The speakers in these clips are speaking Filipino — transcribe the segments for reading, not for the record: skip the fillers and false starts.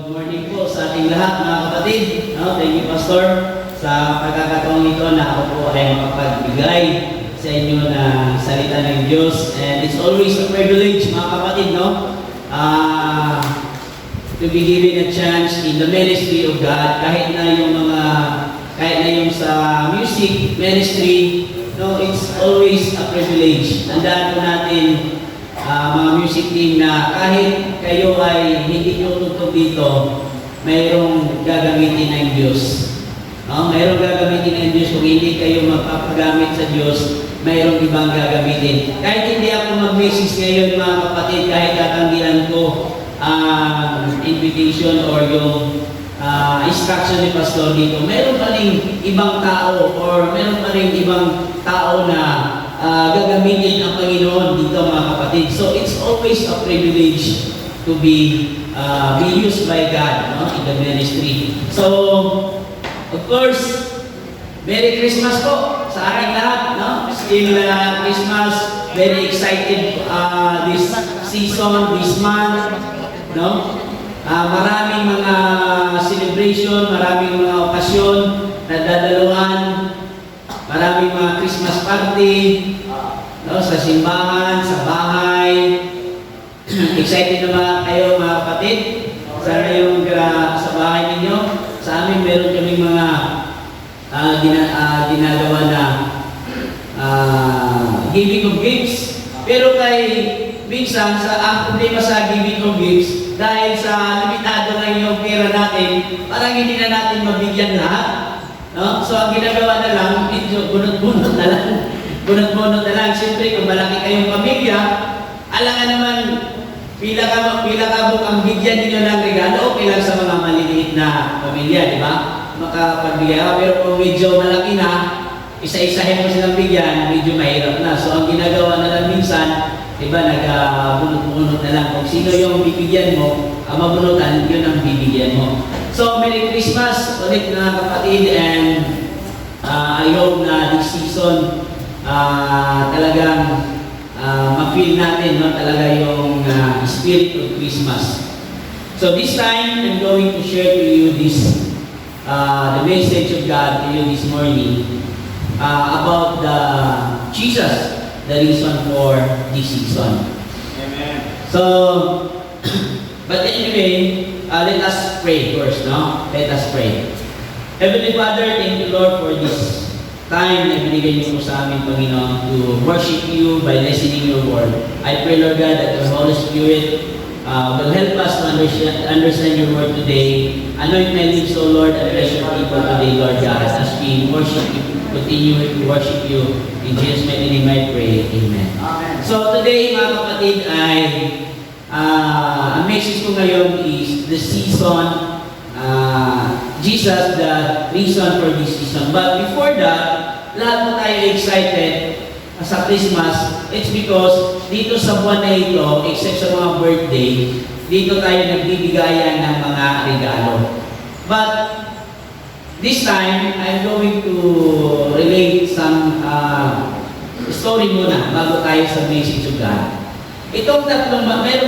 Good morning po sa ating lahat mga kapatid. Thank you Pastor sa pagkakataong ito na ako po ay makapagbigay sa inyo ng salita ng Diyos. And it's always a privilege mga kapatid, to be given a chance in the ministry of God. Kahit na yung sa music ministry, it's always a privilege. Tandaan po natin mga music team na kahit kayo ay hindi nyo tugtog dito, mayroong gagamitin ng Diyos. Mayroong gagamitin ng Diyos. Kung hindi kayo magpapagamit sa Diyos, mayroong ibang gagamitin. Kahit hindi ako mag-message ngayon mga kapatid, kahit tatanggihan ko invitation or yung instruction ni Pastor dito, mayroon pa rin ibang tao or mayroon pa rin ibang tao na gagamitin ang Panginoon dito mga kapatid. So it's always a privilege to be used by God in the ministry. So, of course, Merry Christmas po sa aking lahat. Still Christmas, very excited this season, this month. Maraming mga celebration, maraming mga okasyon na dadaluhan. Maraming mga Christmas party, sa simbahan, sa bahay. Excited naman kayo mga kapatid? Sana yung sa bahay ninyo. Sa amin meron kaming mga ginagawa na giving of gifts. Pero kay minsan, ang problema sa giving of gifts, dahil sa limitado lang yung pera natin, parang hindi na natin mabigyan lahat. So, ang ginagawa na lang, medyo bunot-bunot na lang. Bunot-bunot na lang. Siyempre, kung malaki kayong pamilya, alangan naman, pila kabok ang bigyan ninyo ng regalo, okay lang sa mga maliliit na pamilya, di ba? Makapagbigay. Pero kung medyo malaki na, isa-isahin mo silang bigyan, medyo mahirap na. So, ang ginagawa na lang minsan, di ba, nag-bunot-bunot na lang. Kung sino yung bibigyan mo, ang mabunutan, yun ang bibigyan mo. So, Merry Christmas ulit na kapatid, and I hope na this season talagang ma-feel natin talaga yung spirit of Christmas. So this time, I'm going to share to you the message of God to you this morning about Jesus, the reason for this season. Amen. So, but anyway, let us pray first, Let us pray. Heavenly Father, thank you, Lord, for this time na binigay niyo po sa amin, Panginoon, to worship you by listening your word. I pray, Lord God, that the Holy Spirit will help us to understand your word today. Anoint my lips, O Lord, and bless your people today, Lord God, as we worship you, continue to worship you. In Jesus' mighty name I pray. Amen. Amen. So today, mga kapatid, ang message ko ngayon is the season, Jesus, the reason for this season. But before that, lahat po tayo excited sa Christmas. It's because dito sa buwan na ito, except sa mga birthday, dito tayo nagbibigayan ng mga regalo. But this time, I'm going to relate some story muna bago tayo sa message of God. Merong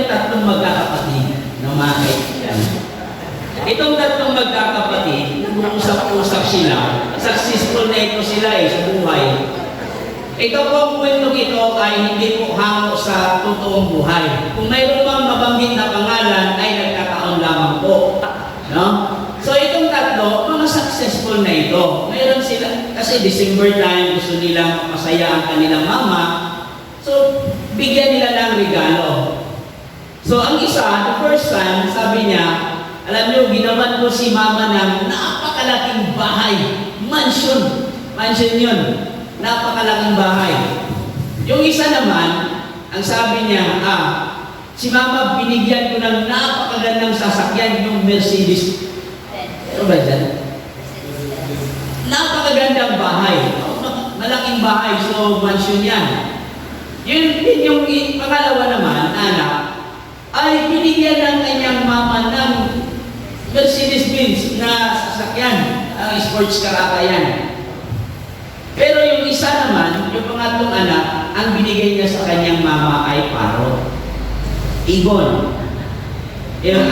tatlong magkakapatid na mga kaibigan. Itong tatlong magkakapatid, nag-uusap-usap sila. Successful na ito sila sa buhay. Ito po ang kwentong ito ay hindi po hango sa totoong buhay. Kung mayroon mang mabanggit na pangalan, ay nagkataon lamang po. So itong tatlo, mga successful na ito. Mayroon sila, kasi December time, gusto nilang masaya ang kanilang mama. So, bigyan nila ng regalo. So, ang isa, the first time, sabi niya, alam niyo, ginawan ko si mama ng napakalaking bahay. Mansion. Mansion yun. Napakalaking bahay. Yung isa naman, ang sabi niya, si mama binigyan ko ng napakagandang sasakyan, yung Mercedes. Ano ba dyan? Napakagandang bahay. Malaking bahay, so mansion yan. Yun din yung pangalawa naman, anak, ay binigyan ng kanyang mama ng Mercedes-Benz na sasakyan, sports car ata yan. Pero yung isa naman, yung pangatlong anak, ang binigay niya sa kanyang mama ay paro. Ibon. Yung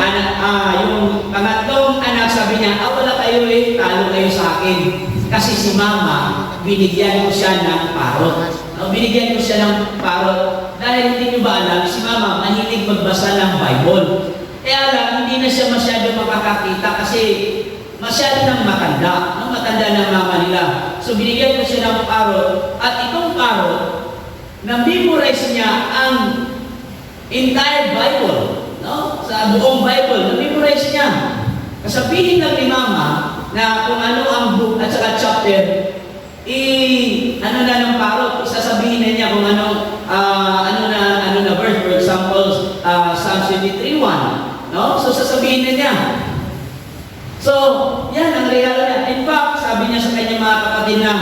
Kasi si mama, binigyan ko siya ng parot. No? Binigyan ko siya ng parot. Dahil hindi nyo ba alam, si mama mahilig magbasa ng Bible. Kaya lang, hindi na siya masyado makakakita kasi masyado nang matanda. No? Matanda ng mama nila. So binigyan ko siya ng parot. At itong parot, na-memorize niya ang entire Bible. No? Sa buong Bible, na-memorize niya. Kasabihin lang ni mama na kung ano ang book at saka chapter, ano na ng parot, isasabihin na niya kung ano na verse. For example, Psalm 23:1. No? So sasabihin na niya. So, yan ang regalo niya. In fact, sabi niya sa kanyang mga kapatid na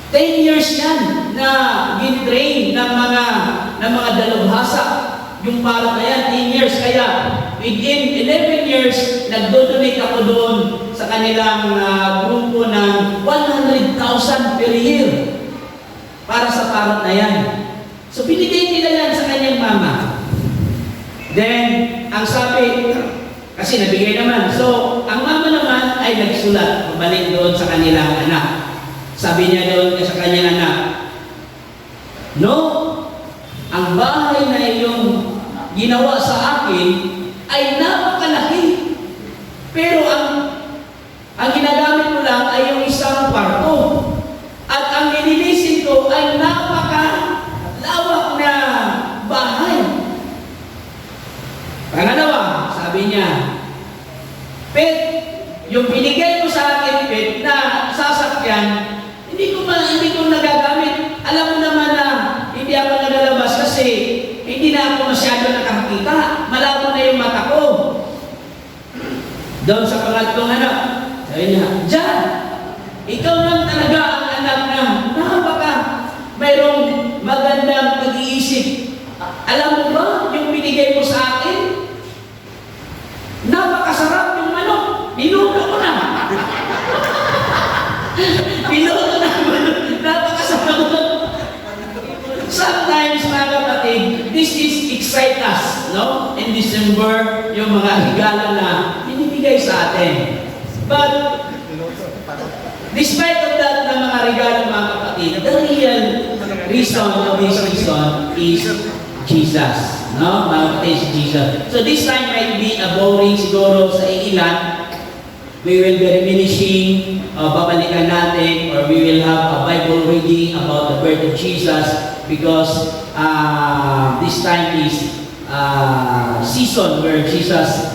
10 years yan na gin-train ng mga dalubhasa. Yung parang na yan, 10 years. Kaya, within 11 years, nagdodonate ako doon sa kanilang grupo ng 100,000 per year para sa parang na yan. So, binigay nila yan sa kanyang mama. Then, ang sabi, kasi nabigay naman. So, ang mama naman ay nagsulat, pabalik doon sa kanilang anak. Sabi niya doon sa kanyang anak, "No, ang bahay na iyong ginawa sa akin ay napakalaki. Pero ang ginagamit mo lang ay yung isang kwarto. At ang nililisin ko ay napakalawak na bahay." Pangalawa, sabi niya, "Pet, yung binigay mo sa akin, Pet, na sasakyan, hindi ko nagagamit. Alam mo naman na hindi ako nagalabas kasi hindi na ako masyado nakakita. Malabo na yung mata ko." Doon sa pangatlong anak, sabi niya, "Jan, ikaw lang talaga ang anak na mayroong magandang pag-iisip. Alam mo ba, yung binigay mo sa akin, napakasarap yung manok. Niluto ko na." Niluto na yung manok. Napakasarap. Sometimes, mga kapatid, this is excite us, no? In December, yung mga regalo na binibigay sa atin. But, despite of that na mga regalo, mga kapatid, the real reason of this season is Jesus. No? Mga kapatid, si Jesus. So this time might be a boring siguro sa ilan. We will be reminiscing, babalikan natin, or we will have a Bible reading about the birth of Jesus because this time is season where Jesus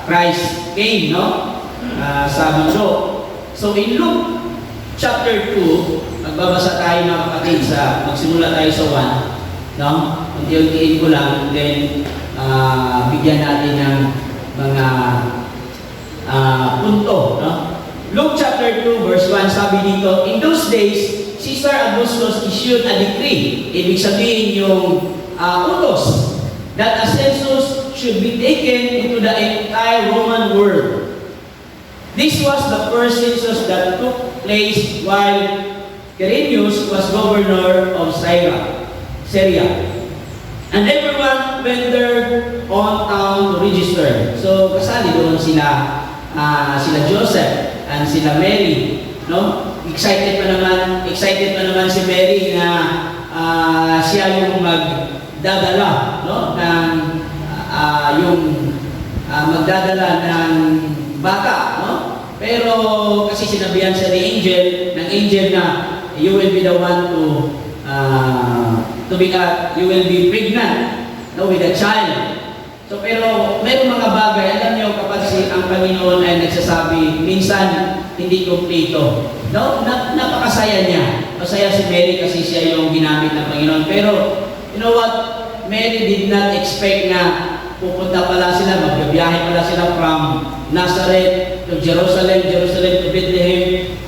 Christ came, no? Sa mundo. So in Luke chapter 2, magbabasa tayo mga kapatid magsimula tayo sa 1, no? Unti-untiin ko lang, then bigyan natin ng mga punto, no? Luke chapter 2 verse 1, sabi dito, "In those days, Caesar Augustus issued a decree," ibig sabihin yung utos, "that a census should be taken into the entire Roman world. This was the first census that took place while Quirinius was governor of Syria. And everyone went there on town to register." So, kasali doon sila Joseph and sila Mary, no? Excited pa naman si Mary na siya yung magdadala, no? Magdadala ng bata, no? Pero kasi sinabihan siya ng angel na you will be the one you will be pregnant, no, with a child. So pero mayroong mga bagay, alam niyo kapag ang Panginoon ay nagsasabi, minsan hindi kumpleto. No? Napakasaya niya. Masaya si Mary kasi siya yung ginamit ng Panginoon. Pero you know what? Mary did not expect na pupunta pala sila, magbibiyahe pala sila from Nazareth to Jerusalem to Bethlehem.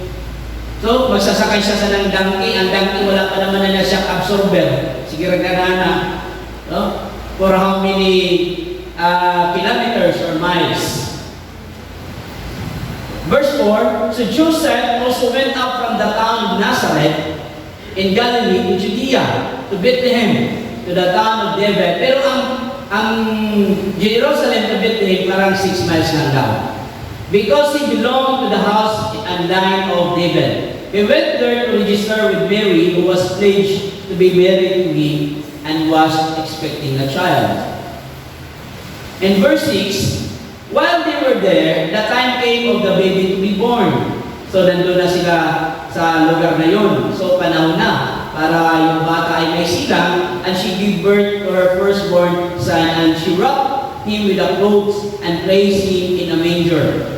So, magsasakay siya sa ng donkey. Ang donkey, wala pa naman na siyang absorber. Sige, raganana. No? For how many kilometers or miles? Verse 4, "So Joseph also went up from the town of Nazareth in Galilee to Judea, to Bethlehem, to the town of David." Pero ang Jerusalem to Bethlehem parang 6 miles lang daw. because he belonged to the house and line of David. He went there to register with Mary, who was pledged to be married to him and was expecting a child. In verse 6, while they were there, the time came of the baby to be born. So, nandun na sila sa lugar na yun. So, panahon na para yung bata ay may silang, and she gave birth to her firstborn son, and she wrapped him with the clothes and placed him in a manger,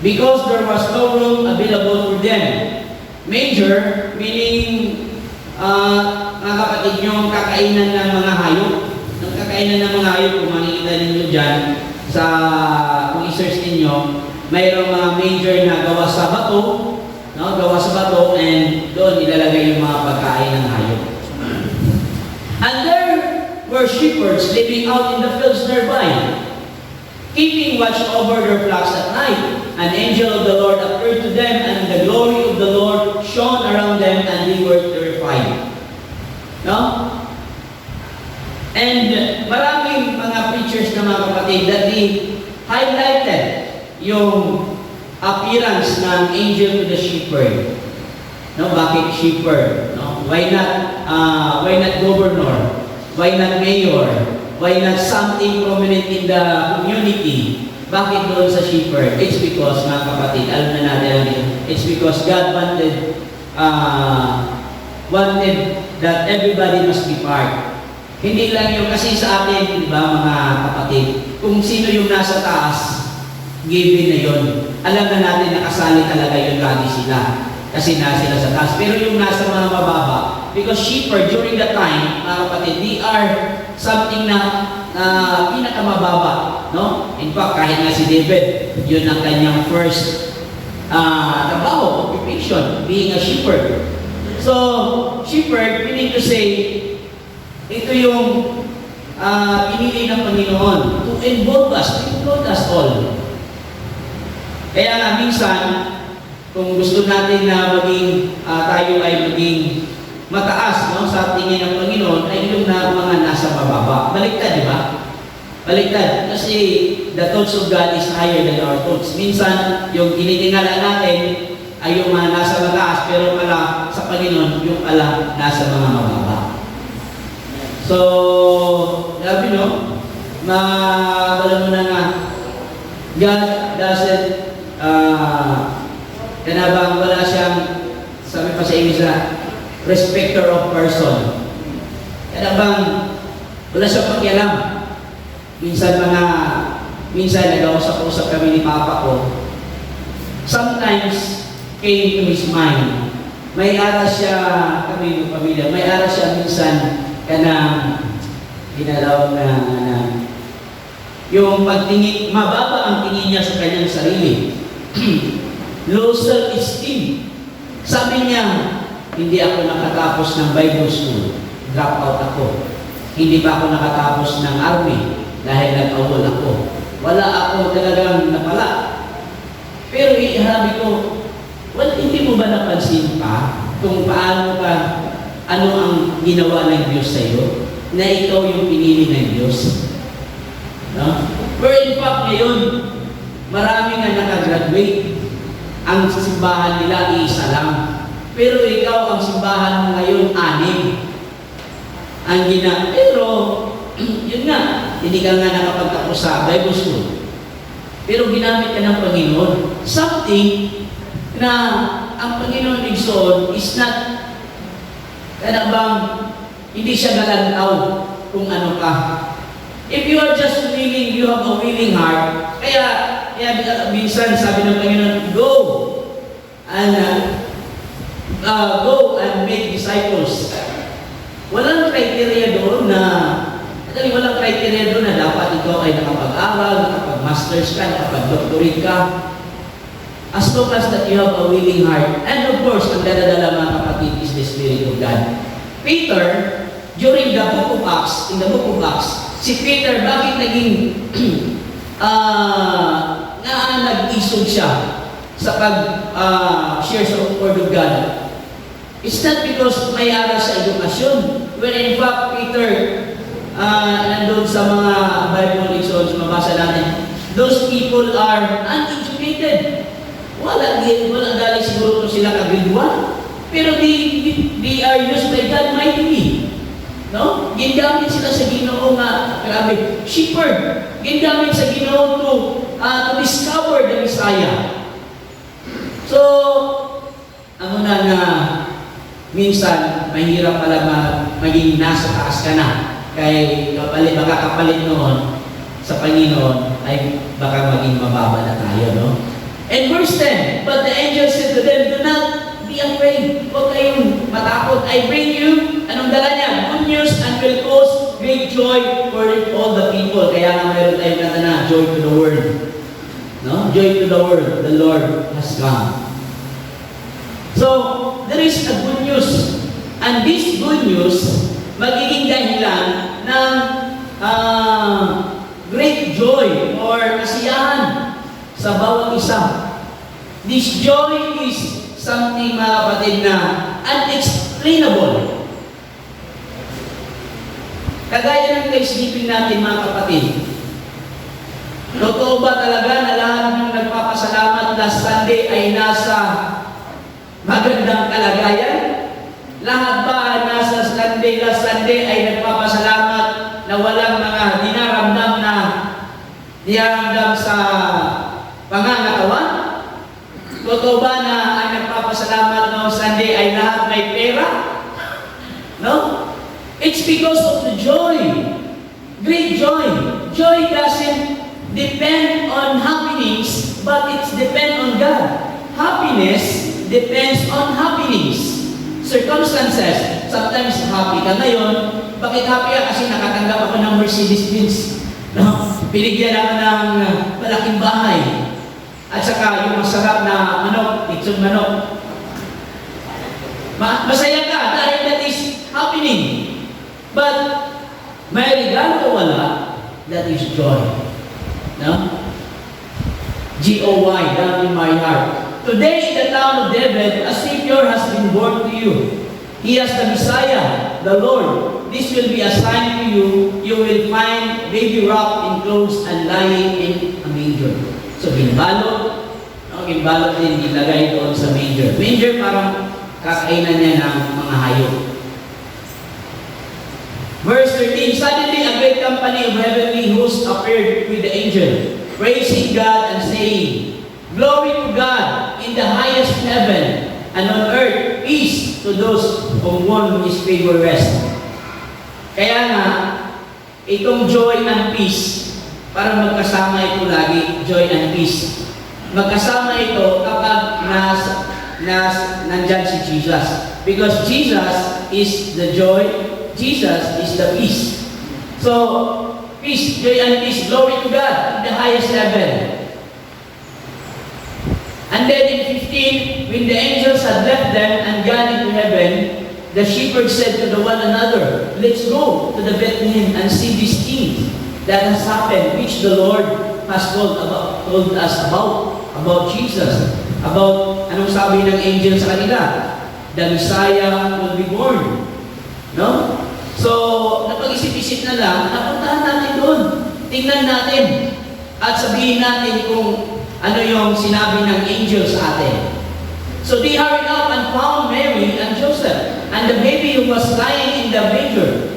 because there was no room available for them. Manger, meaning, mga kapatid, yung kakainan ng mga hayop. Yung kakainan ng mga hayop, kung makikita ninyo dyan, kung i-search ninyo, mayroong mga manger na gawa sa bato, no? Gawa sa bato, and doon ilalagay yung mga pagkain ng hayop. And there were shepherds living out in the fields nearby, keeping watch over their flocks at night. An angel of the Lord appeared to them, and the glory of the Lord shone around them, and they were terrified. No? And maraming mga preachers na mga kapatid that they highlighted yung appearance ng angel to the shepherd. No, bakit shepherd? No? Why not governor? Why not mayor? Why not something prominent in the community? Bakit doon sa shepherd? It's because, mga kapatid, alam na natin, it's because God wanted that everybody must be part. Hindi lang yung kasi sa atin, di ba, mga kapatid, kung sino yung nasa taas, given na yun. Alam na natin na kasali talaga yun lagi sila. Kasi nasa sila sa taas. Pero yung nasa mga mababa, because shepherd during that time, mga kapatid, they are something na pinakamababa, no? In fact, kahit nga si David, yun ang kanyang first trabaho, occupation, being a shepherd. So, shepherd, meaning to say, ito yung pinili ng Panginoon to involve us, to include us all. Kaya nga, minsan, kung gusto natin na tayo ay maging mataas, no, sa tingin ng Panginoon, ay yung mga nasa mababa. Baliktad, di ba? Baliktad. Kasi the thoughts of God is higher than our thoughts. Minsan, yung tinitingala natin ay yung mga nasa mataas, pero pala sa Panginoon, yung pala nasa mga mababa. So, sabi no, alam mo na nga, God doesn't, kanabang wala siyang, sabi pa sa English respecter of person. Kaya bang wala siyang pakialam. Minsan nag-usap-usap kami ni Papa ko. Sometimes came to his mind. May aras siya, kami ng pamilya, may aras siya minsan kanang ginalaw na yung pagtingin, mababa ang tingin niya sa kanyang sarili. Low self-esteem. Sabi niya, hindi ako nakatapos ng Bible school. Drop out ako. Hindi pa ako nakatapos ng army dahil nag-awol ako. Wala ako talagang napala. Pero sabi ko, well, hindi mo ba napansin pa kung paano ano ang ginawa ng Diyos sa iyo? Na ikaw yung pinili ng Diyos? No? Pero in fact, ngayon, marami nga nakagraduate. Ang simbahan nila, isa lang. Pero ikaw, ang simbahan mo ngayon, 6. Pero, yun nga, hindi ka nga nakapagtapos sa Bible school. Pero ginamit ka ng Panginoon. Something na ang Panginoon Igsoon is not, hindi siya galantaw kung ano ka. If you are just willing, you have a willing heart, kaya minsan sabi ng Panginoon, go and make disciples. Walang criteria doon na dapat ikaw ay nakapag-aral, nakapag-masters ka, nakapag-doctorate ka. As long as that you have a willing heart. And of course, ang daladala mga kapatid is the Spirit of God. Peter, during the book of Acts, si Peter, bakit naging nag-isog siya sa pag-share sa Word of God? It's not because may aral sa edukasyon. When in fact, Peter, nandun sa mga Bible lessons, mabasa natin, those people are uneducated. educated. Wala galing siguro to sila ka-grade 1. Pero they are used by God mightily. No? Gingamit sila sa Ginoo nga, grabe, shepherd. Gingamit sa Ginoo to discover the Messiah. So, ano na minsan, mahirap pala maging nasa taas ka na. Kaya baka kapalit noon sa Panginoon ay baka maging mababa na tayo, no? And verse 10, but the angel said to them, do not be afraid. Huwag kayong matakot. I bring you, anong dala niya? Good news and will cause great joy for all the people. Kaya nga mayroon tayong kanta na, joy to the world. No? Joy to the world. The Lord has come. So, there is a good news. And this good news, magiging dahilan ng great joy or kasiyahan sa bawat isa. This joy is something, mga kapatid, na unexplainable. Kagaya ng kaisipin natin, mga kapatid. Totoo ba talaga na lahat ng nagpapasalamat last Sunday ay nasa magandang kalagayan? Lahat ba nasa Sunday, last Sunday ay nagpapasalamat na walang mga dinaramdam sa pangangatawan? Totoo ba na ang nagpapasalamat noong Sunday ay lahat may pera? No? It's because of the joy. Great joy. Joy doesn't depend on happenings, but it depends on God. Happiness depends on happenings. Circumstances. Sometimes happy ka ngayon. Bakit happy ka? Kasi nakatanggap ako ng Mercedes-Benz. No? Binigyan ako ng malaking bahay. At saka yung masarap na manok, lechon manok. Masaya ka dahil that is happening. But may regalo o wala, that is joy. No? G-O-Y, down in my heart. Today in the town of David, a Savior has been born to you. He has the Messiah, the Lord. This will be a sign to you. You will find baby wrapped in clothes and lying in a manger. So, ginbalot. Ginbalot din, ilagay doon sa manger. Manger, parang kakainan niya ng mga hayop. Verse 13, suddenly a great company of heavenly hosts appeared with the angel, praising God and saying, glory to God in the highest heaven, and on earth peace to those whom His favor rests. Kaya nga, itong joy and peace, para magkasama ito lagi, joy and peace. Magkasama ito kapag nandyan si Jesus. Because Jesus is the joy, Jesus is the peace. So, peace, joy and peace, glory to God in the highest heaven. And then in 15, when the angels had left them and gone into heaven, the shepherds said to one another, let's go to the Bethlehem and see these things that has happened, which the Lord has told us about Jesus. About, anong sabi ng angel sa kanila? The Messiah will be born. No? So, napag-isip-isip na lang, napuntahan natin doon. Tingnan natin. At sabihin natin kung ano yung sinabi ng angel sa atin. So they hurried up and found Mary and Joseph and the baby who was lying in the manger.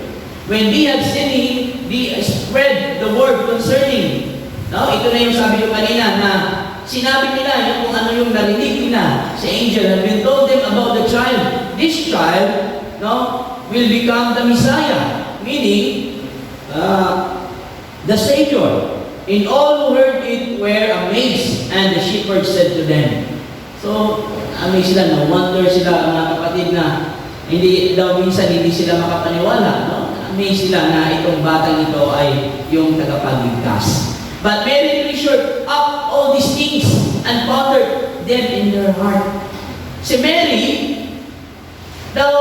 When they had seen him, they spread the word concerning. No? Ito na yung sabi ko kanina na sinabi nila yung kung ano yung narinig nila sa angel and we told them about the child. This child, no, will become the Messiah, meaning the Savior. And all who heard it were amazed, and the shepherds said to them. So, amazed sila, no? Wonder sila, mga kapatid, na hindi daw minsan hindi sila makapaniwala, no? Amazed sila na itong batang ito ay yung tagapagligtas. But Mary treasured up all these things and pondered them in her heart. Si Mary, daw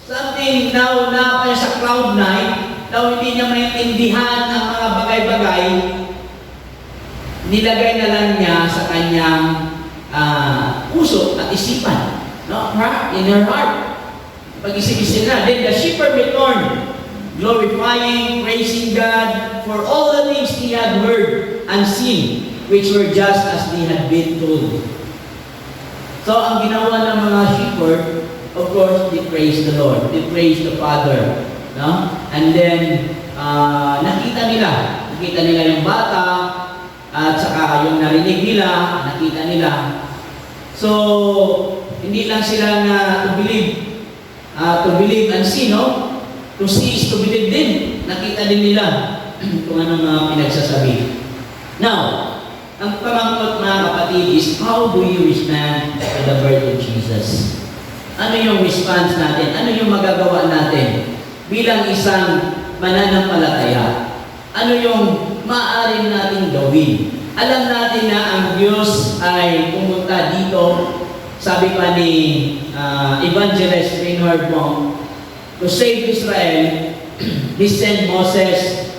something now na sa cloud nine, daw hindi niya maintindihan ang mga bagay-bagay, nilagay na lang niya sa kanyang puso at isipan. No? In her heart. Pag-isip-isip na. Then the shepherd returned, glorifying, praising God for all the things he had heard and seen, which were just as they had been told. So, ang ginawa ng mga shepherd, of course, they praise the Lord. They praise the Father. No? And then, nakita nila yung bata, at saka yung narinig nila, nakita nila. So, hindi lang sila na to believe and see, no? To see is to believe din. Nakita din nila kung anong mga pinagsasabi. Now, ang pamangkot mga kapatid is, how do you respond to the birth of Jesus? Ano yung response natin? Ano yung magagawa natin bilang isang mananampalataya? Ano yung maaari natin gawin? Alam natin na ang Diyos ay pumunta dito, sabi pa ni Evangelist Reinhard Bonk, to save Israel. He sent Moses,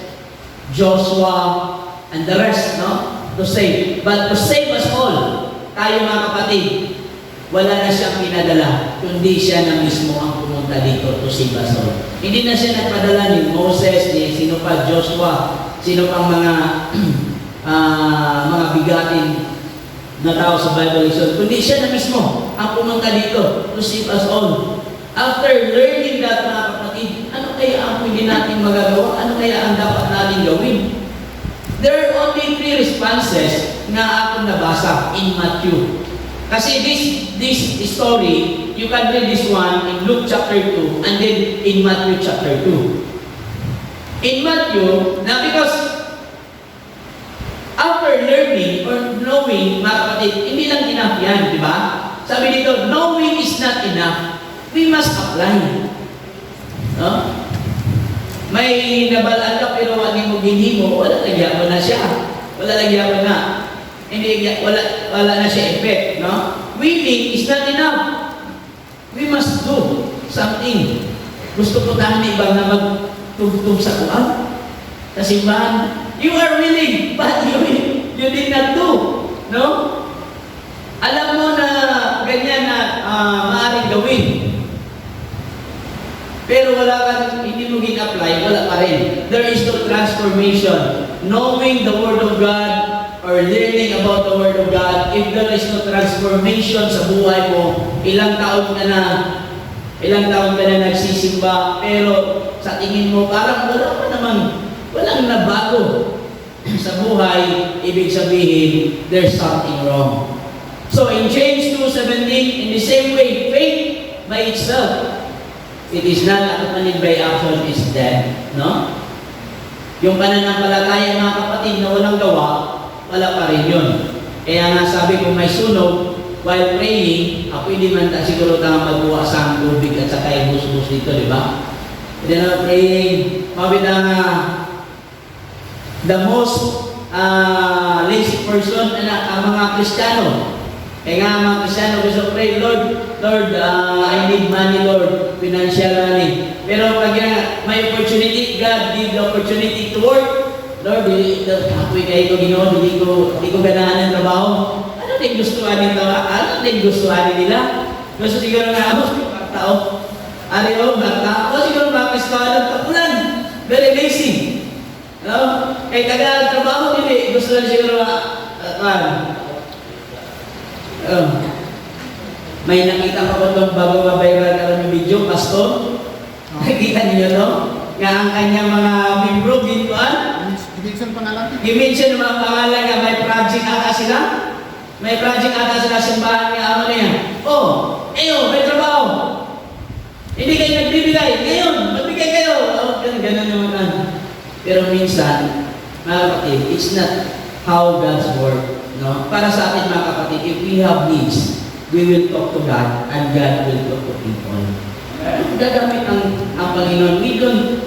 Joshua, and the rest, no? To save. But to save us all, tayo mga kapatid, wala na siyang pinadala, kundi siya na mismo ang pumunta dito to save us all. Hindi na siya nagpadala ni Moses, ni sino pa, Joshua, sino pang mga mga bigatin na tao sa Bible lesson, kundi siya na mismo ang pumunta dito to save us all. After learning that, mga kapatid, ano kaya ang pwede natin magagawa? Ano kaya ang dapat natin gawin? There are only 3 responses na akong nabasa in Matthew. Kasi this story, you can read this one in Luke chapter 2 and then in Matthew chapter 2. In Matthew, na because after learning or knowing, mga kapatid, hindi lang enough yan, di ba? Sabi dito, knowing is not enough. We must apply. No? May nabalaan ka pero wala mo ginhimo, wala nagyapan na siya. Wala nagyapan na. Hindi, wala na siya effect. No? Willing is not enough. We must do something. Gusto ko tahan ibang na magtugtog sa kuwan. Sa simbahan. You are willing, but you did not do. No? Alam mo na ganyan na maaaring gawin. Pero hindi mo gin-apply, wala pa rin. There is no transformation. Knowing the Word of God or learning about the Word of God, if there is no transformation sa buhay mo, ilang taon ka na nagsisimba, pero sa tingin mo, parang walang nabago sa buhay, ibig sabihin, there's something wrong. So in James 2:17, in the same way, faith by itself, it is not accompanied by action, is dead. No? Yung pananampalataya, mga kapatid, na walang gawa, wala pa rin yun. Kaya nga sabi ko, may sunog, while praying, pwede man siguro tayo magbuwa sa tubig at saka ibus-bus dito, di ba? Pwede na praying, mabit ang the most lazy person, ang mga Kristiyano. Kaya nga mga Kristiyano gusto pray, Lord, I need money, Lord, financial money. Pero pag may opportunity, God give the opportunity to work. Lord, ako'y kayo ko ginawa, hindi ko ganahan ng trabaho. Ano din gustuhan nito? Ano din gustuhan nila? Gusto siguro nga ako, tao. Ariyo, tao. Siguro mga Kristiyano ng tapunan. Very lazy. No? Kaya taga trabaho, hindi. Gusto lang siguro may nakita ko itong bago mabayran na yung video, Pastor. Nakikita niyo to? Nga ang kanyang mga membro, gintuan. I-mention pangalan. I-mention mga pangalan nga, may project ata sila. May project ata sila simbahan nga, ano na yan. May trabaho. Hindi kayo nagbibigay. Ngayon, magbigay kayo. Ganun naman. Pero minsan, mga kapatid, it's not how God's work. No? Para sa atin, mga kapatid, if we have needs, we will talk to God and God will talk to people. Gagamit ang Panginoon. We don't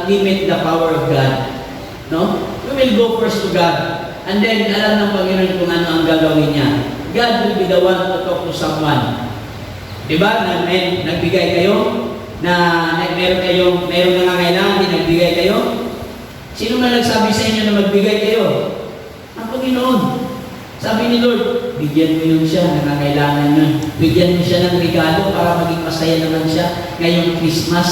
limit the power of God. No? We will go first to God. And then, alam ng Panginoon kung ano ang gagawin niya. God will be the one to talk to someone. Diba? Nagbigay kayo? Meron nangangailangan, di nagbigay kayo? Sino man nagsabi sa inyo na magbigay kayo? Ang Panginoon. Sabi ni Lord, bigyan mo yun siya, nangangailangan yun. Bigyan mo siya ng regalo para maging masaya naman siya ngayong Christmas.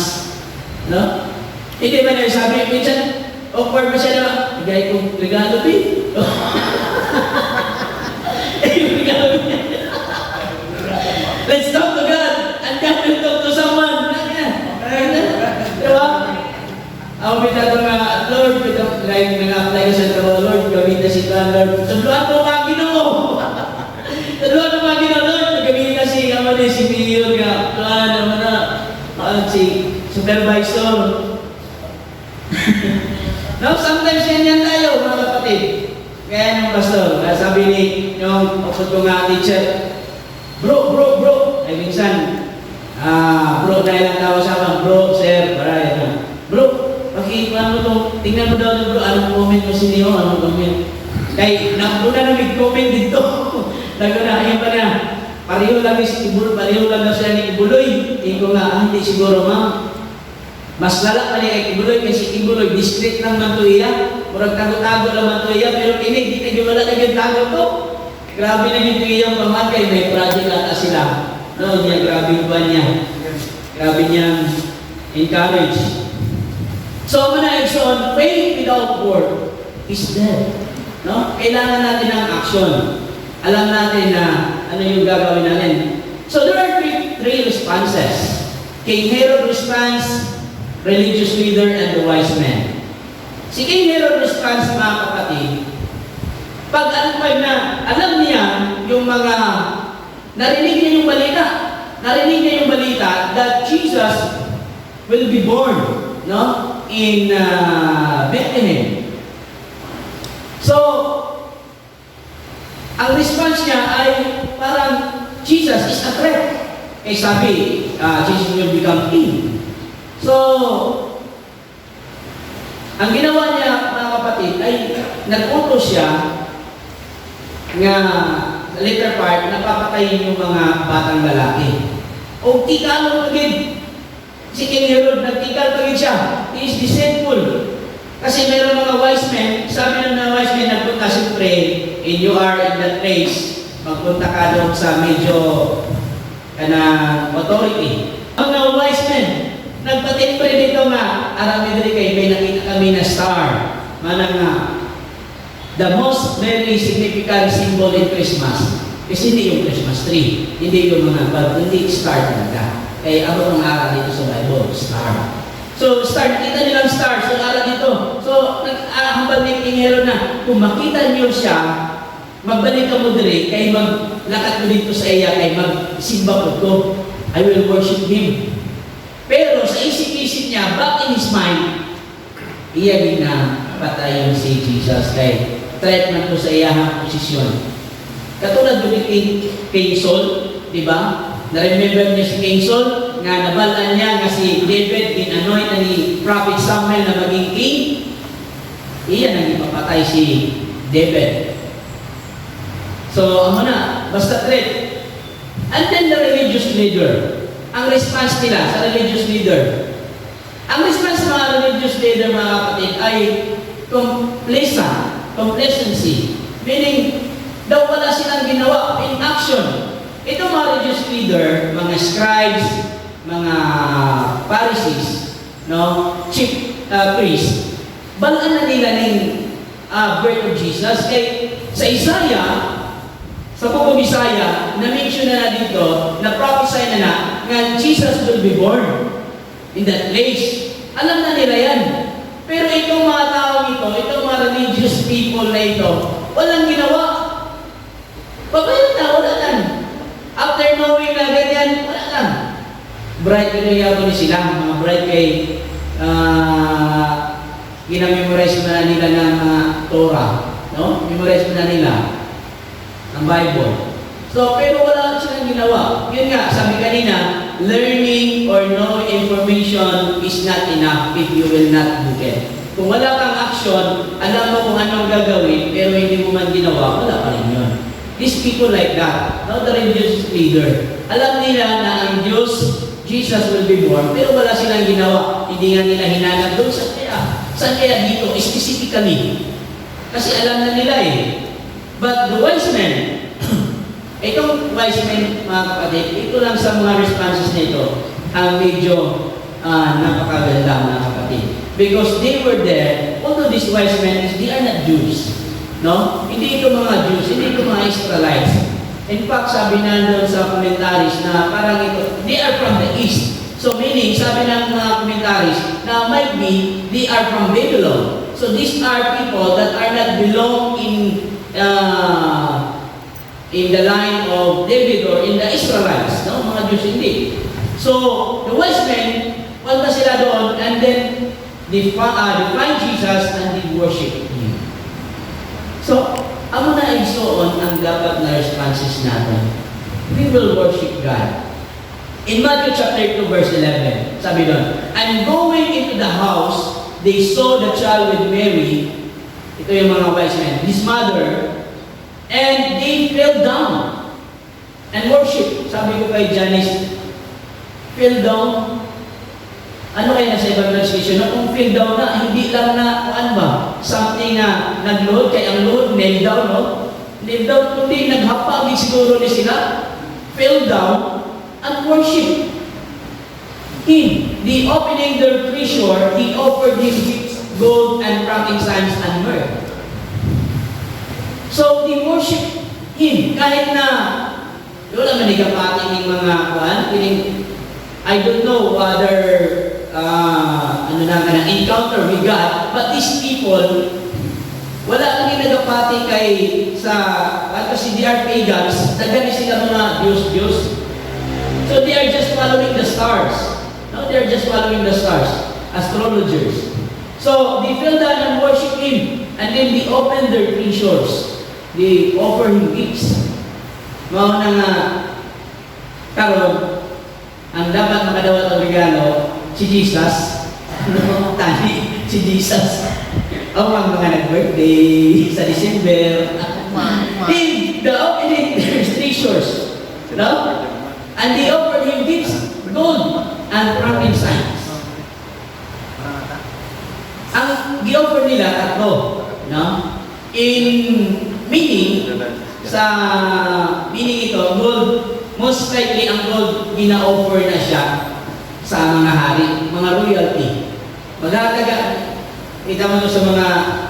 No? Hindi ba nagsabi, minsan, awkward ba siya na, bigay kong regalo, kayong nag-apply ka sa trabaho, Lord, gawin na si God, Lord. Tuluan mo mga Ginoo! Tuluan mo mga Ginoo, Lord. Gawin na si Mayor nga. Tuluan naman na. Si supervisor. No, sometimes yan tayo, mga kapatid. Kaya nung pastor, sabi ni yung upod ko nga teacher, bro. Ay minsan, bro na ilang tao sa akin, bro, sir, para yan. Bro, pakiikuan mo to, tingnan mo daw bro, anong comment mo si Neo, anong comment. Kaya, una na comment dito. Lago na, ayun pa na. Pareho lang siya ni Kibuloy. Tingko nga, hindi siguro ma'am. Mas lala pa niya kay Kibuloy kasi Kibuloy, discreet lang man to iya. Murag tago-tago lang man to iya, pero ini, di na wala na yung tago to. Grabe na yung iyang pamagay, may project ata sila. No, niya, grabe ba niya. Grabe niyang encourage. So, manaigsoon, faith without work is dead. No? Kailangan natin ng action. Alam natin na ano yung gagawin natin. So, there are three responses. King Herod response, religious leader, and the wise man. Si King Herod response, mga kapatid, pag alam niya yung mga, narinig niya yung balita that Jesus will be born, no? In Bethlehem. So, ang response niya ay parang Jesus is a threat. Eh sabi, Jesus will become king. So, ang ginawa niya, mga kapatid, ay nag-utos siya nga sa later part, napapatayin yung mga batang lalaki. O tikalo agad. Si King Herod, nagtikal agad siya. He is deceitful. Kasi mayroong mga wise men, sabi ng mga wise men, nagpunta siyempre, and you are in that place, magpunta ka doon sa medyo authority. Ang mga wise men, nagpatinpre dito nga, arami dito kayo, may nakita kami na star. Manang nga, the most very significant symbol in Christmas is hindi yung Christmas tree, hindi yung mga bulb, hindi star talaga. Kaya ako ang aral dito sa Bible, star. So, star, nakita niyo lang star, so aral dito. So, nag-ahambal ni King Herod na, kung makita niyo siya, magbalik ka mo dire, kaya maglakat mo dito sa iya, kaya magsimba ko, I will worship Him. Pero sa isip-isip niya, back in his mind, iya din na patayin si Jesus kay threat man po sa iyahang posisyon. Katulad doon ni King Saul, di ba? Na-remember niya si King Saul, nga nabalaan niya nga si David, in-anoint na ni Prophet Samuel na maging king. Iyan ang ipapatay si David. So, ano na, basta threat. And then the religious leader, ang response nila sa religious leader. Ang response ng mga religious leader, mga kapatid, ay complacency. Meaning, daw wala silang ginawa in action. Ito mga religious leader, mga scribes, mga Pharisees, no, chief priests, balaan na nila ng birth of Jesus. Kaya sa Isaiah, sa Bukong Isaiah, na-mention na dito, na-prophesy na nga Jesus will be born in that place. Alam na nila yan. Pero itong mga tao ito, itong mga religious people na ito, walang ginawa. Pabayaan na, wala lang. After knowing na ganyan, wala lang. Bright ko na yato ni sila, mga bright kay ginamemorize na nila ng Torah. No? Memorize na nila ang Bible. So, pero wala silang ginawa. Yun nga, sabi kanina, learning or no information is not enough if you will not do it. Kung wala kang action, alam mo kung anong gagawin, pero hindi mo man ginawa, wala pa rin yun. These people like that, not the religious leader, alam nila na ang Diyos, Jesus will be born, pero wala silang ginawa. Hindi nga nila hinanap doon. Saan kaya dito? Specifically. Kasi alam na nila eh. But the wise men, itong wise men, mga kapatid, ito lang sa mga responses nito, ang medyo napakaganda, mga kapatid. Because they were there, although these wise men, they are not Jews. No? Hindi ito mga Jews, hindi ito mga Israelites. In fact, sabi na doon sa commentaries na parang ito, they are from the East. So meaning, sabi ng mga commentaries, na might be, they are from Babylon. So these are people that are not belong in the line of David or in the Israelites. No? Mga Jews hindi. So, the wise men, punta sila doon, and then they find Jesus and they worship Him. So, amo na igsoon ang dapat na responses natin. We will worship God. In Matthew chapter 2 verse 11, sabi doon, and going into the house, they saw the child with Mary, ito yung mga wise men, his mother, and they fell down and worship. Sabi ko kay Janice, fell down? Ano kaya nasa ibang translation? No? Kung fell down na, hindi lang na, ano ba, something na nag-load, kaya ang load, kneel down, no? Kneel down, kundi naghapagin siguro ni sila, fell down, and worship Him. The opening their treasure, He offered Him gifts, gold and frankincense and myrrh. So, they worship Him. Kahit na, wala man ikapating ng mga kuhan, I don't know whether, encounter we got, but these people, wala kang nagapati kay kasi they are pagans, nagani sila mga Diyos. So they are just following the stars. No, they are just following the stars. Astrologers. So they fell down and worship Him. And then they open their treasures. They offer Him gifts. Mao na nga, karon ang dapat makadawat ng regalo, si Jesus. Tani, si Jesus. Ang mga nag-birthday sa December. The opening their treasures. No? And they offered Him gifts, gold and frankincense. Ang gi-offer nila tatlo, no? In meaning, sa meaning ito, gold, most likely ang gold gina-offer na siya sa mga hari, mga royalty. Magkataga, kita mo sa mga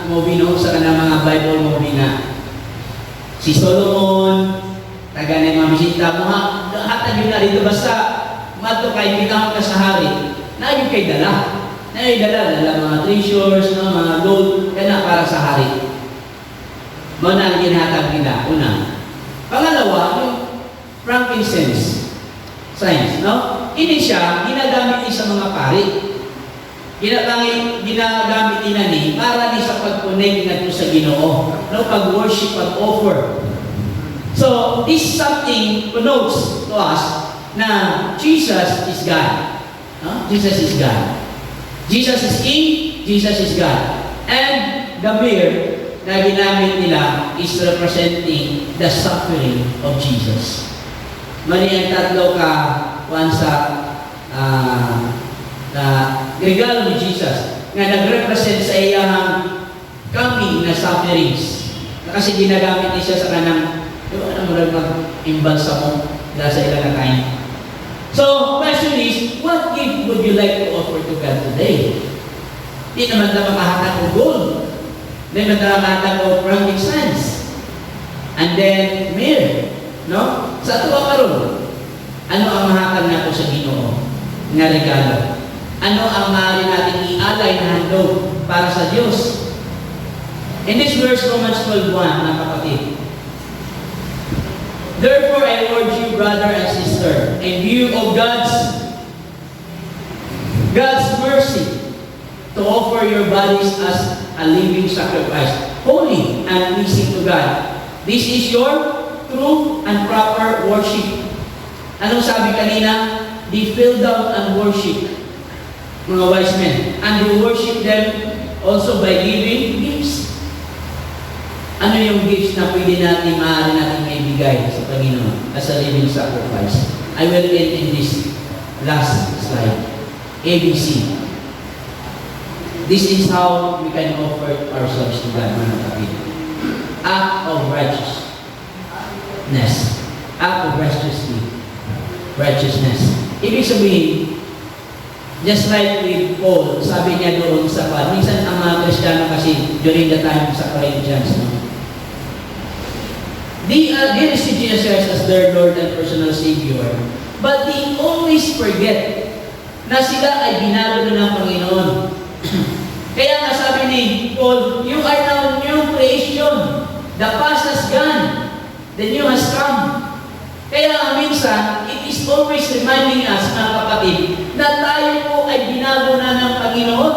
movie, no? Sa kanang mga Bible movie na si Solomon, taga na yung mga bisita mo, hatag yun na rito, basta mato kay pinahon ka sa hari, na yun kay dala. Na yun dala mga treasures, no, mga gold, kaya para sa hari. Mo na ang ginhatag nila, una. Pangalawa, yung frankincense, science, no? Ini siya, ginagamit niya sa mga pari. Ginagamit nila ni para ni sa pag-connect natin sa Ginoo, no, pag-worship, pag-offer. So, this is something connotes to us na Jesus is God. No? Jesus is God. Jesus is King, Jesus is God. And the myrrh na ginamit nila is representing the suffering of Jesus. Mali ang tatlo ka sa regalo ni Jesus nga nag-represent sa iyang coming na sufferings. Kasi ginagamit niya siya sa kanang ano mo lang mag-imbalsa mo dahil sa ilang kain. So, question is, what gift would you like to offer to God today? Di naman na makahatag o gold. Di naman na makahatag o frankincense. And then, myrrh. No? Sa tuwa karon, ano ang mahatag nato sa Ginoo nga regalo? Ano ang maaari natin ialay na handog para sa Diyos? In this verse, Romans 12:1, mga kapatid, therefore, I urge you, brother and sister, in view of God's mercy, to offer your bodies as a living sacrifice, holy and pleasing to God. This is your true and proper worship. Anong sabi kanina? They fell down and worship, mga wise men. And they worship them also by giving gifts. Ano yung gifts na pwede natin, maaari natin maibigay sa Panginoon as a living sacrifice? I will end in this last slide. ABC. This is how we can offer ourselves to God, mga kapatid. Act of righteousness. Act of righteousness. Ibig sabihin, just like with Paul, sabi niya doon sa minsan ang mga Kristiyano kasi during the time sa Corinthians, no? They receive Jesus Christ as their Lord and personal Savior, but they always forget na sila ay binago na ng Panginoon. Kaya nga sabi ni Paul, you are now new creation. The past has gone. The new has come. Kaya minsan, it is always reminding us, mga kapatid, na tayo po ay binago na ng Panginoon.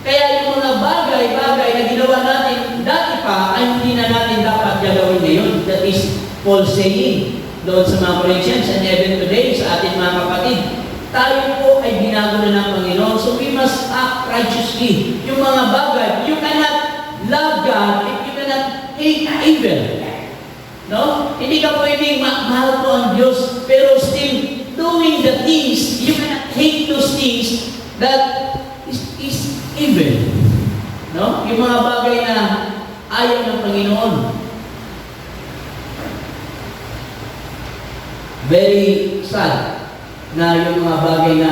Kaya yung mga bagay-bagay na ginawa natin dati pa, ay hindi na natin dapat gagawin ngayon. That is Paul saying doon sa mga Corinthians and even today sa ating mga kapatid. Tayo po ay binago na ng Panginoon. So we must act righteously. Yung mga bagay, you cannot love God if you cannot hate evil. No? Hindi ka pwedeng mahal po ang Diyos, pero still doing the things, you cannot hate those things that is evil. No? Yung mga bagay na ayaw ng Panginoon. Very sad na yung mga bagay na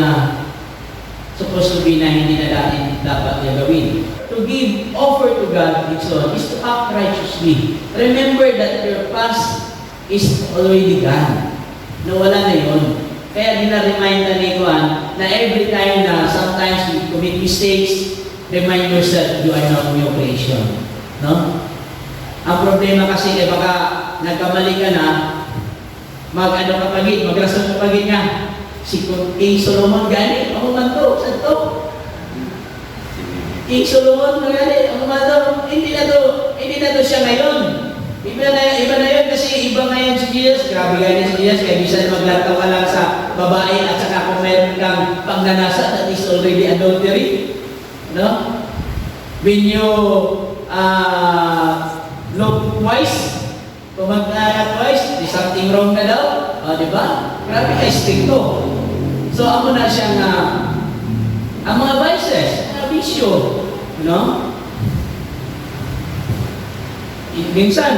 supposed to be na hindi na natin dapat gagawin. To give offer to God is to act righteously. Remember that your past is already gone. Nawala na yun. Kaya gina-remind na ni Juan na every time na sometimes you commit mistakes, remind yourself you are not new creation. No? Ang problema kasi ay baka nagkamali ka na, mag-ano ka pagit, magrasong ka pagit nga. Si King Solomon gani, ako man to, saan to? King Solomon gani, ako man to, hindi na to siya ngayon. Iba na yun kasi iba ngayon si Jesus. Grabe gani si Jesus, kaya bisan maglantaw ka lang sa babae at saka kung meron kang pangnanasa, that is already adultery. No? When you look twice, kung mag-twice, there's something wrong na daw. O, di ba? Grabe ka, stricto. So, ako na siyang, ang mga vices, mga bisyo, no? Minsan,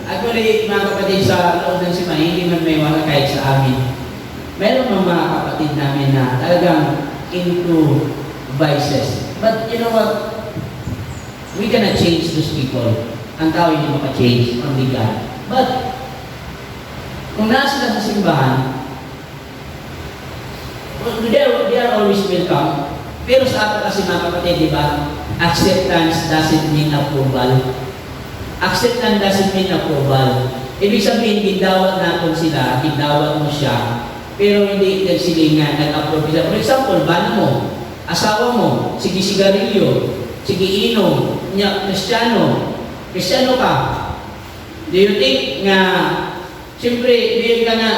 actually, mga kapatid sa loob ng simbahan, hindi man may wala kahit sa amin. Meron mga kapatid namin na talagang into vices. But you know what? We cannot change those people. Ang tao hindi maka-change, only God. But, kung nasa sila sa simbahan, they are always welcome. Pero sa atin kasi mga kapatid, di ba? Acceptance doesn't mean approval. Acceptance doesn't mean approval. Ibig sabihin, gindawat natin sila, gindawat mo siya, pero hindi sila nga nag-approve sila. For example, bana mo, asawa mo, sige sigarilyo, sige inom, niya, Kristyano ka. Do you think nga, siyempre, hindi ka na,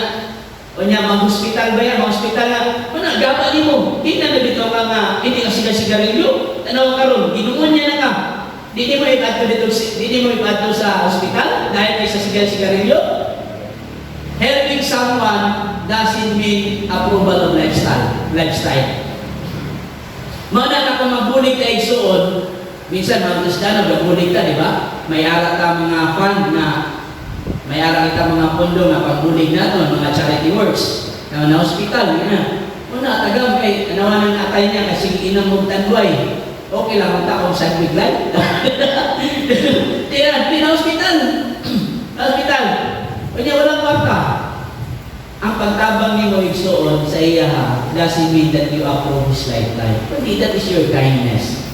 o niya, mag-hospital ba yan? Mag-hospital na, wala, gapa din mo. Hindi na nabitaw ka nga, hindi ka sigarilyo. Tanaw ka ron, ginungon niya na ka. Hindi mo ipadto sa hospital dahil may sa sigarilyo. Helping someone doesn't mean approval of lifestyle. Mana na kung magbulig ka igsuon, minsan mag-Kristiyano, magbulig ka, di ba? May ara ka mga fund na, may ara kita mga pondo na pagbulig natin, mga charity works, na hospital, yun. Una, tagam, anawanan na atay niya kasi inang magtanduay. Okay lang ang taong sa biglan. Hospital. Hospital. Kanya walang kwarta. Ang pagtabang ni mo igsoon sa iya doesn't mean that you approve his lifetime. Kundi that is your kindness.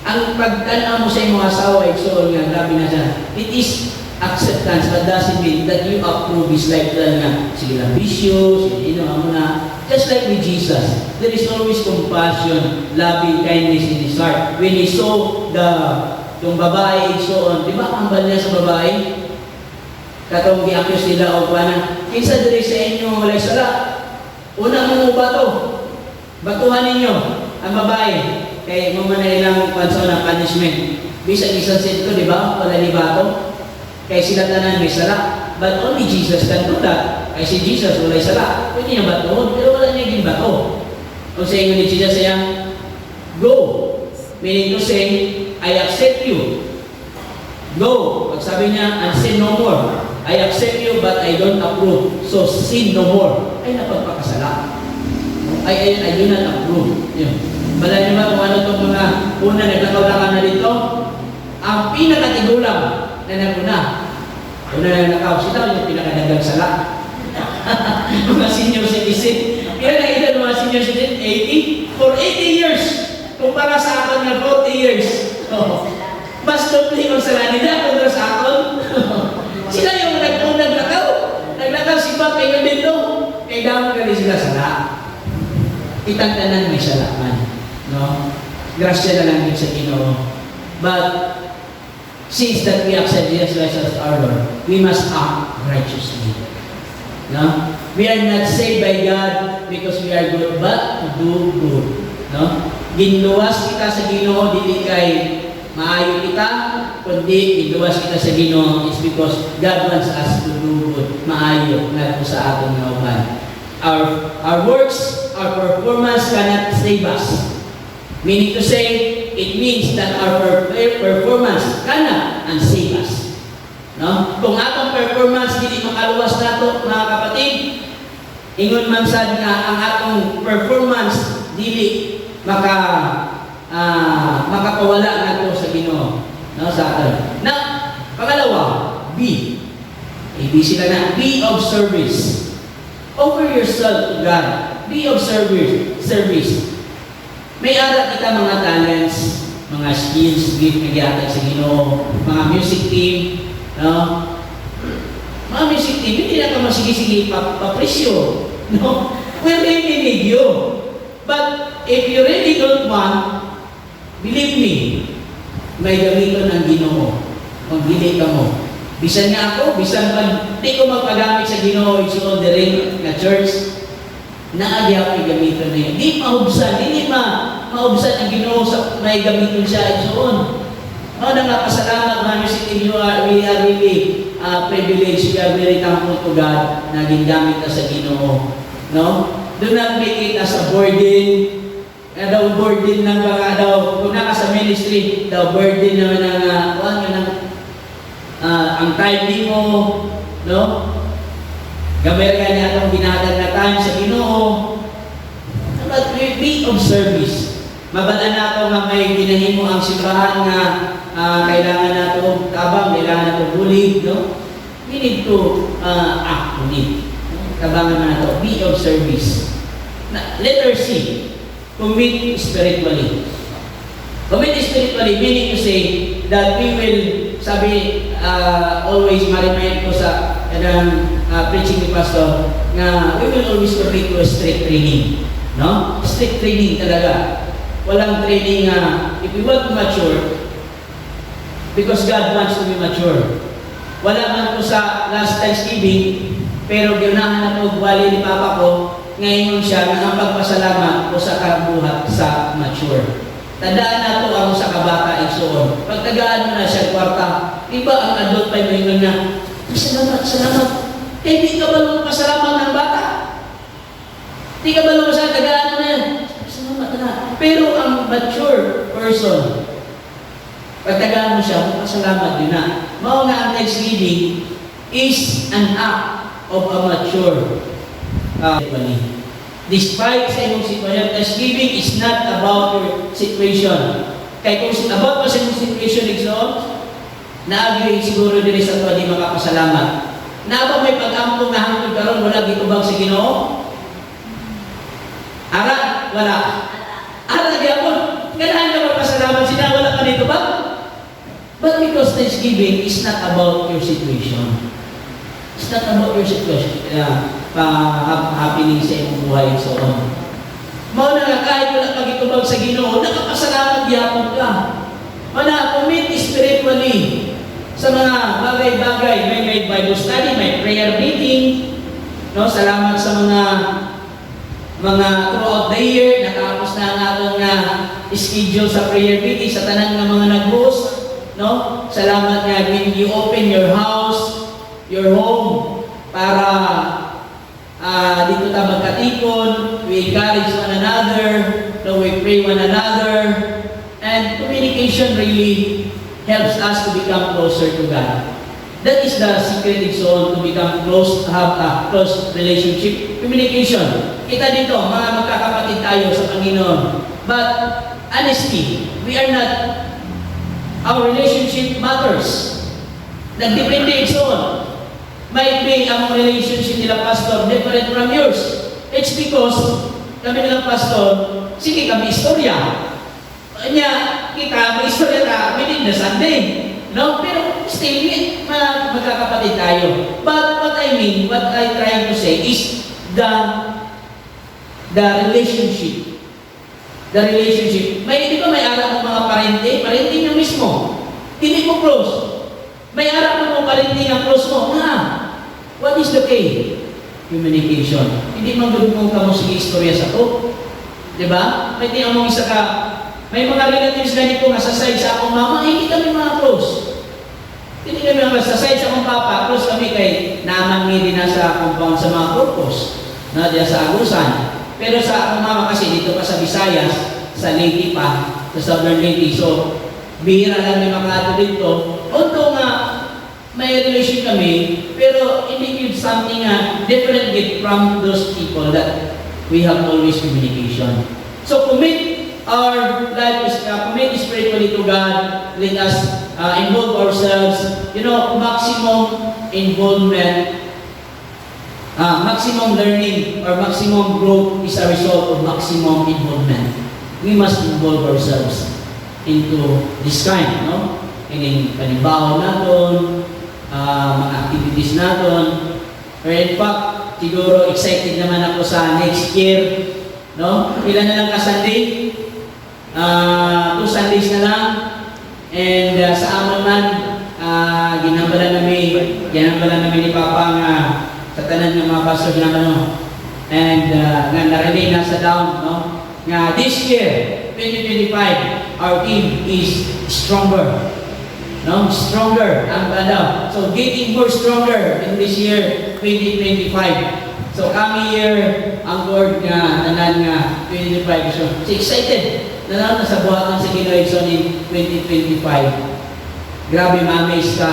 Ang pagtanaw mo sa iyong asawa igsoon nga, grabe na siya. It is acceptance, but doesn't mean that you approve his lifestyle nga. Sige lang bisyo, sige mo na. Just like with Jesus, there is always compassion, loving kindness in his heart. When he saw yung babae igsoon, di ba ambal niya sa babae? Katong gi-accuse nila o na, kinsa diri sa inyo walay sala. Una mong bato. Batuhan ninyo ang babae. Kay mo man ilang panso ng punishment. Bisa-bisa sito, di ba? Wala ni bato. Kay sila tanan may sala. But only Jesus can do that. Kay si Jesus walay sala. Pwede niya batuhon, pero wala niya gin bato. Kung sa inyo ni Jesus sayang, go. Meaning to say, I accept you. Go. Pag sabi niya, and sin no more. I accept you but I don't approve. So sin no more. Ay napagpakasala. I do not approve. Yun. Bala niyo ba kung ano itong mga una naglakaw-lakaw na dito? Ang pinakatigulang na naguna. Una na naglakaw. Sila yung pinakadagang sala. Mga senior citizen. Kaya na ilan mga years din? 80? For 80 years. Kumpara sa akin nga 40 years. Oh. Mas doble ang sala nila kontra sa akin. Sila yung naglakaw. Naglakaw si Bob kay Gabito. Kay damo ka rin sila sala. Itangtanan may salaman. No? Grasya na lang din sa Ginoo. But, since that we accept Jesus Christ as our Lord, we must act righteously. No? We are not saved by God because we are good, but to do good. No? Ginluwas kita sa Ginoo, dili kay maayo kita, kundi ginluwas kita sa Ginoo is because God wants us to do good, maayo nga po sa atong nauban. Our works, our performance cannot save us. Meaning to say, it means that our performance cannot unsave us. No? Kung atong performance dili makaluwas nato, mga kapatid, ingon man sad nga ang atong performance dili makapawala nato sa Ginoo, no, sa aton. Na pangalawa, B. B sila na, be of service. Offer yourself to God. Be of service. May aral kita mga talents, mga skills, gift na gihatag sa Ginoo, mga music team, no? Mga music team, hindi na ka masigi-sige papresyo, no? We really need you. But if you really don't want, believe me, may gamiton ang Ginoo. Magbili ka mo. Bisan nga ako, bisan man, di ko magpagamit sa Ginoo, it's on the ring na church, naagi ako gamiton na yun. Di mahubsan, hindi mahubsan ang Ginoo sa may gamiton siya, it's on. Ano nga, pasalamat, mga music team, we are really privileged, we are very thankful to God na gingamit na sa Ginoo. No? Do not make it as a burden. Daw burden ng mga daw, kung naka sa ministry, daw burden naman ng ang time mo, no? Gamay ka niya itong ginatag na time sa Ginoo. But be of service. Mabalaan na ako nga may ginahimo ang simbahan na kailangan na ito tabang, kailangan na ito bulig, no? We need to act on it. Tabangan na ito. Be of service. Letter C. Commit spiritually. Commit spiritually, meaning to say that we will, sabi, always ma-remind ko sa preaching ni Pastor, na we will always commit to a strict training. No? Strict training talaga. Walang training if we want to mature, because God wants to be mature. Wala man po sa last Thanksgiving, pero ginahan na po wali ni Papa ko, ngayon siya na ang pagpasalamat ko sa kabuhat sa mature. Tandaan na to ako sa kabata igsoon. Pag tagaan mo na siya kwarta, iba ang adult pa yung na, salamat. Eh, di ka ba nung pasalamat ng bata? Di ka ba nung sa tagaan mo na yan? Salamat na. Pero ang mature person, pag tagaan mo siya, pasalamat din na. Mao nga ang Thanksgiving is an act of a mature despite sa imong sitwasyon. Thanksgiving is not about your situation. Kaya kung about pa sa imong situation, naagri siguro din sa tuwa di makapasalamat. Na ba may pag-ampong na hangtod karon wala gitubag sa Ginoo? Ara, wala. Ara gyapon. Ganahan ka magpasalamat sila wala pa nito ba? But because Thanksgiving is not about your situation. It's not about your situation. Happening sa iyong buhay so on. Mao na nga kahit wala pagitubag sa Ginoo, nakapasalamat gyapon ka. Mana commit spiritually sa mga bagay-bagay, may Bible study, may prayer meeting. No, salamat sa mga throughout the year natapos na ang atong schedule sa prayer meeting sa tanan nga mga nag-host, no? Salamat nga when you open your house, your home para dito tayo magkatipon, we encourage one another, no, we pray one another, and communication really helps us to become closer to God. That is the secret to become close, to have a close relationship. Communication. Kita dito, mga magkakapatid tayo sa Panginoon. But, honestly, we are not, our relationship matters. Nagdepende ito. Might be ang relationship nila pastor different from yours. It's because kami nilang pastor, sige kami istorya. Kanya, kita, may istorya ta, within the Sunday. No? Pero still, magkakapatid tayo. But what I mean, what I trying to say is the relationship. The relationship. May, di ba may aral ng mga parente niya mismo. Hindi mo close. May aral ng mga parente ng close mo. What is the key? Communication. Hindi man mo ka mo sige istorya sa to. Di ba? May tingnan mo isa ka, may mga relatives na dito nasa side sa akong mama, hindi kami mga close. Hindi kami mga sa side sa akong papa, close kami kay naman din na sa compound sa mga purpose. Na diya sa Agusan. Pero sa akong mama kasi dito pa sa Visayas, sa Leyte pa, sa Southern Leyte. So, bihira lang may mga dito. Although nga, may relation kami, pero hindi give something different gift from those people that we have always communication. So, commit our life, commit spiritually to God. Let us involve ourselves. You know, maximum involvement, maximum learning or maximum growth is a result of maximum involvement. We must involve ourselves into this kind, no? In panimbaho natin, mga activities natin. Or in fact, siguro excited naman ako sa next year, no? Ilan na lang ka-Sunday? 2 Sundays na lang. And sa amon man, ginambalan namin ni Papa nga sa tanan ng mga pastor naman, no? And nga narinig na sa down, no? Nga this year, 2025, our team is stronger. No? Stronger ang ano. So getting more stronger in this year, 2025. So kami year, ang Lord nga, nanan nga, 2025. So excited. Nanan na sa buhatan sa Ginoyson in 2025. Grabe, ma-amaze ka.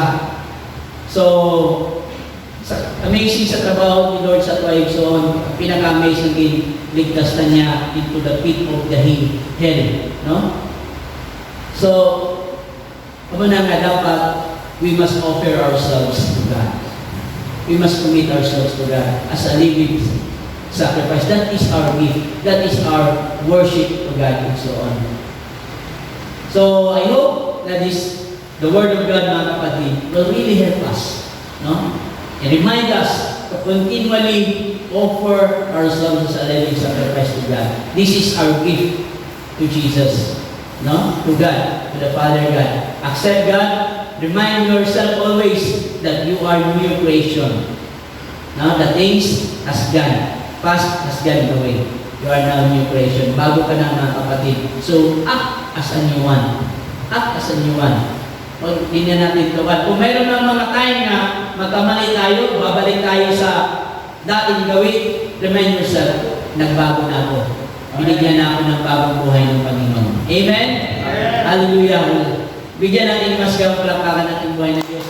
So, amazing sa trabaho ni Lord sa Tuayson, pinaka-amaze ng ligtas na niya into the pit of the hell. No? So, kamo na nga dapat, we must offer ourselves to God. We must commit ourselves to God as a living sacrifice. That is our gift. That is our worship to God and so on. So, I hope that the Word of God, mga kapatid, will really help us. No? And remind us to continually offer ourselves as a living sacrifice to God. This is our gift to Jesus. No? To God, to the Father God. Accept God. Remind yourself always that you are new creation. Now, the things has gone. Past has gone away. You are now new creation. Bago ka na, mga kapatid. So, act as a new one. Act as a new one. O, hindi na natin ito. Kung mayroon ng mga time na magkamali tayo, babalik tayo sa dating gawin, remind yourself, nagbago na ako. Binigyan na ako ng bagong buhay ng Panginoon. Amen? Amen. Hallelujah. Bigyan natin mas gawang palakpakan natin buhay ng Diyos.